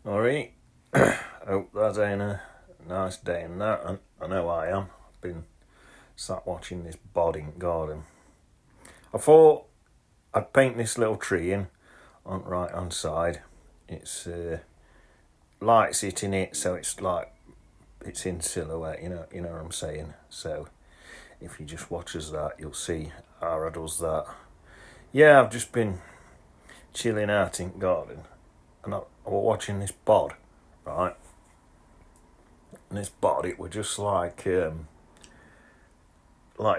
Alright, hope that's been a nice day and that, and I know I am. I've been sat watching this bodding garden. I thought I'd paint this little tree in on the right hand side. It's lights hitting it, so it's like it's in silhouette, you know what I'm saying. So if you just watch as that, you'll see how I does that. Yeah, I've just been chilling out in the garden, and I was watching this bod, right? And this bod, it were just like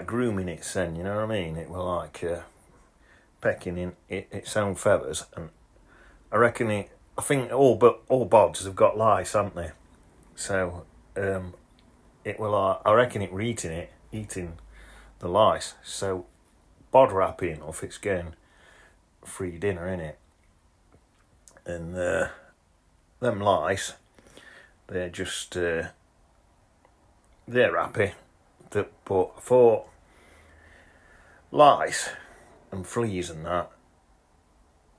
grooming its then, you know what I mean? It were like pecking in its own feathers, and I think all bods have got lice, haven't they? So it were like, I reckon it were eating the lice. So bod were happy enough, it's getting free dinner in it, and them lice, they're just they're happy. But for lice and fleas and that,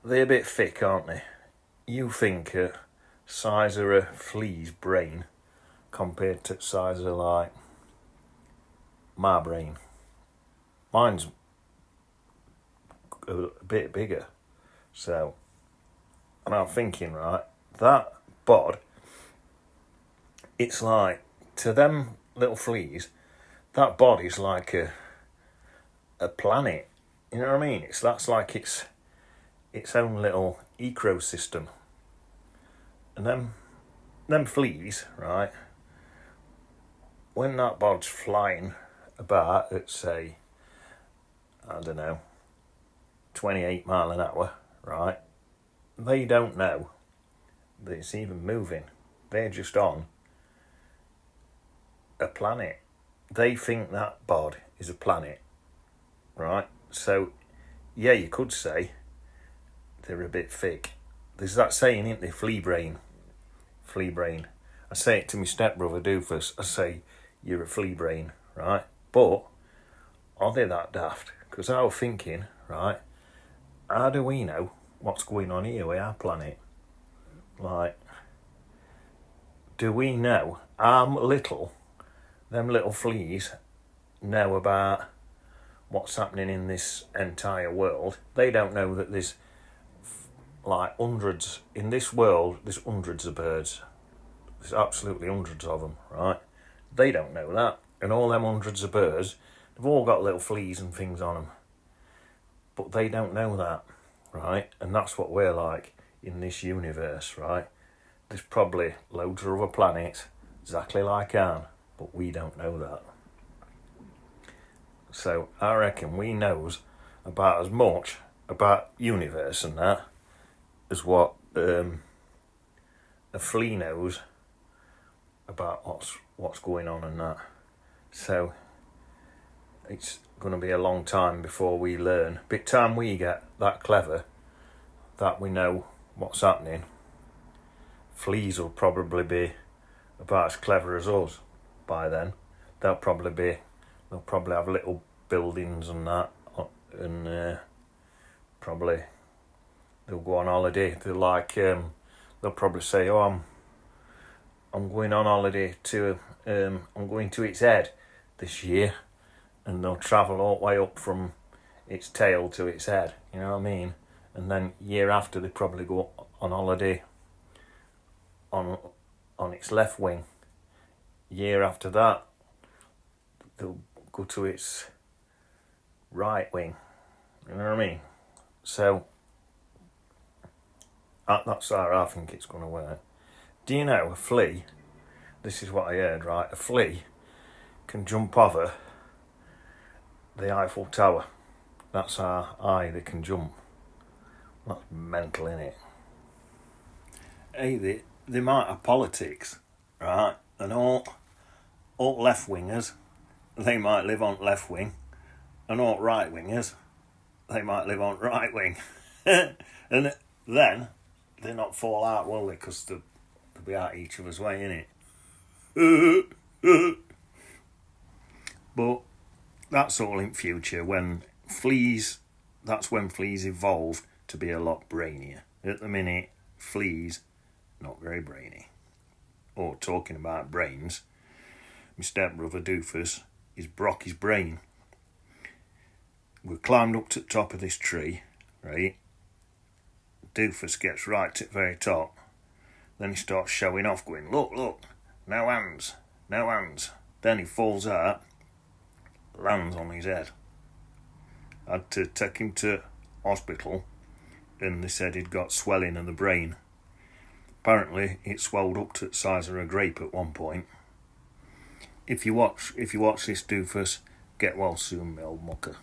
they're a bit thick, aren't they? You think size of a flea's brain compared to the size of like my brain. Mine's a bit bigger. So, and I'm thinking, right, that bod, it's like, to them little fleas, that body's like a planet. You know what I mean? That's like its own little ecosystem. And them fleas, right? When that bod's flying about at, say, I don't know, 28 mile an hour, right? They don't know that it's even moving. They're just on a planet. They think that bod is a planet, right? So, yeah, you could say they're a bit thick. There's that saying, isn't there? Flea brain. I say it to my stepbrother Doofus. I say, you're a flea brain, right? But are they that daft? Because I was thinking, right, how do we know what's going on here with our planet? Like, do we know how little them little fleas know about what's happening in this entire world? They don't know that there's like hundreds in this world. There's hundreds of birds. There's absolutely hundreds of them, right? They don't know that, and all them hundreds of birds, they've all got little fleas and things on them, but they don't know that, right? And that's what we're like in this universe, right? There's probably loads of other planets exactly like ours, but we don't know that. So I reckon we knows about as much about universe and that as what a flea knows about what's going on and that. So it's going to be a long time before we learn. By the time we get that clever that we know what's happening, fleas will probably be about as clever as us by then. They'll probably have little buildings and that, and probably they'll go on holiday. They're like, they'll probably say, "Oh, I'm going on holiday to, I'm going to its head this year," and they'll travel all the way up from its tail to its head. You know what I mean? And then year after, they probably go on holiday on its left wing. Year after that, they'll go to its right wing. You know what I mean? So that's how I think it's going to work. Do you know a flea? This is what I heard, right? A flea can jump over the Eiffel Tower. That's how high they can jump. That's mental, innit? Hey, they might have politics, right? And all left wingers, they might live on left wing, and all right wingers, they might live on right wing. And then they're not fall out, will they? Because they'll be out each other's way, innit? But that's all in future. That's when fleas evolved to be a lot brainier. At the minute, fleas not very brainy. Or talking about brains, my stepbrother Doofus is broke his brain. We climbed up to the top of this tree, right? Doofus gets right to the very top. Then he starts showing off, going, look, no hands, no hands. Then he falls out, lands on his head. I had to take him to hospital, and they said he'd got swelling of the brain. Apparently, it swelled up to the size of a grape at one point. If you watch this Doofus, get well soon, my old mucker.